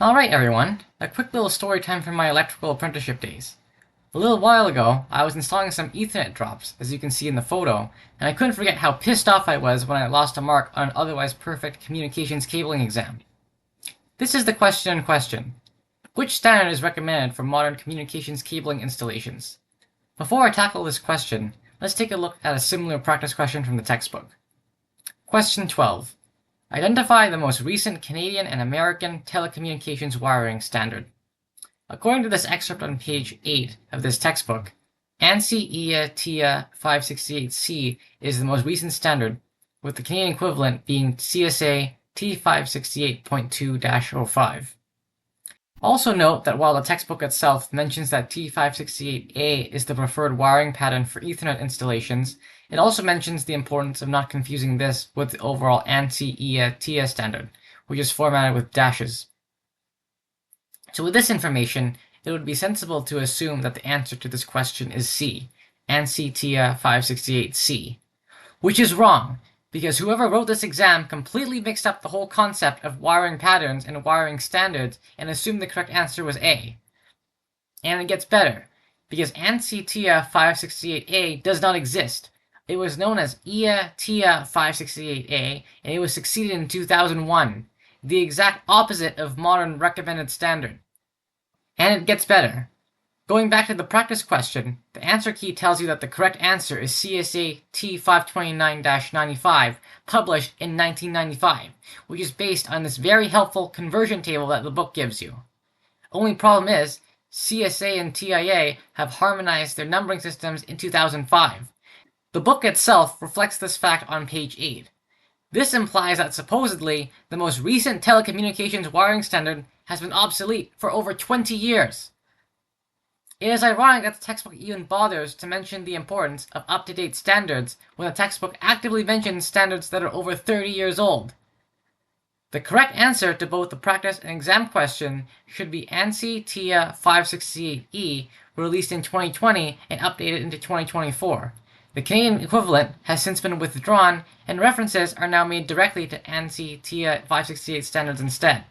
Alright everyone, a quick little story time from my electrical apprenticeship days. A little while ago, I was installing some Ethernet drops, as you can see in the photo, and I couldn't forget how pissed off I was when I lost a mark on an otherwise perfect communications cabling exam. This is the question in question. Which standard is recommended for modern communications cabling installations? Before I tackle this question, let's take a look at a similar practice question from the textbook. Question 12. Identify the most recent Canadian and American telecommunications wiring standard. According to this excerpt on page 8 of this textbook, ANSI EA TIA 568C is the most recent standard, with the Canadian equivalent being CSA T568.2-05. Also note that while the textbook itself mentions that T568A is the preferred wiring pattern for Ethernet installations, it also mentions the importance of not confusing this with the overall ANSI EA TIA standard, which is formatted with dashes. So with this information, it would be sensible to assume that the answer to this question is C, ANSI TIA 568C, which is wrong, because whoever wrote this exam completely mixed up the whole concept of wiring patterns and wiring standards and assumed the correct answer was A. And it gets better, because ANSI TIA 568A does not exist. It was known as EA TIA 568A, and it was succeeded in 2001, the exact opposite of modern recommended standard. And it gets better. Going back to the practice question, the answer key tells you that the correct answer is CSA T529-95, published in 1995, which is based on this very helpful conversion table that the book gives you. Only problem is, CSA and TIA have harmonized their numbering systems in 2005. The book itself reflects this fact on page 8. This implies that supposedly the most recent telecommunications wiring standard has been obsolete for over 20 years. It is ironic that the textbook even bothers to mention the importance of up-to-date standards when the textbook actively mentions standards that are over 30 years old. The correct answer to both the practice and exam question should be ANSI TIA 568E, released in 2020 and updated into 2024. The Canadian equivalent has since been withdrawn, and references are now made directly to ANSI TIA 568 standards instead.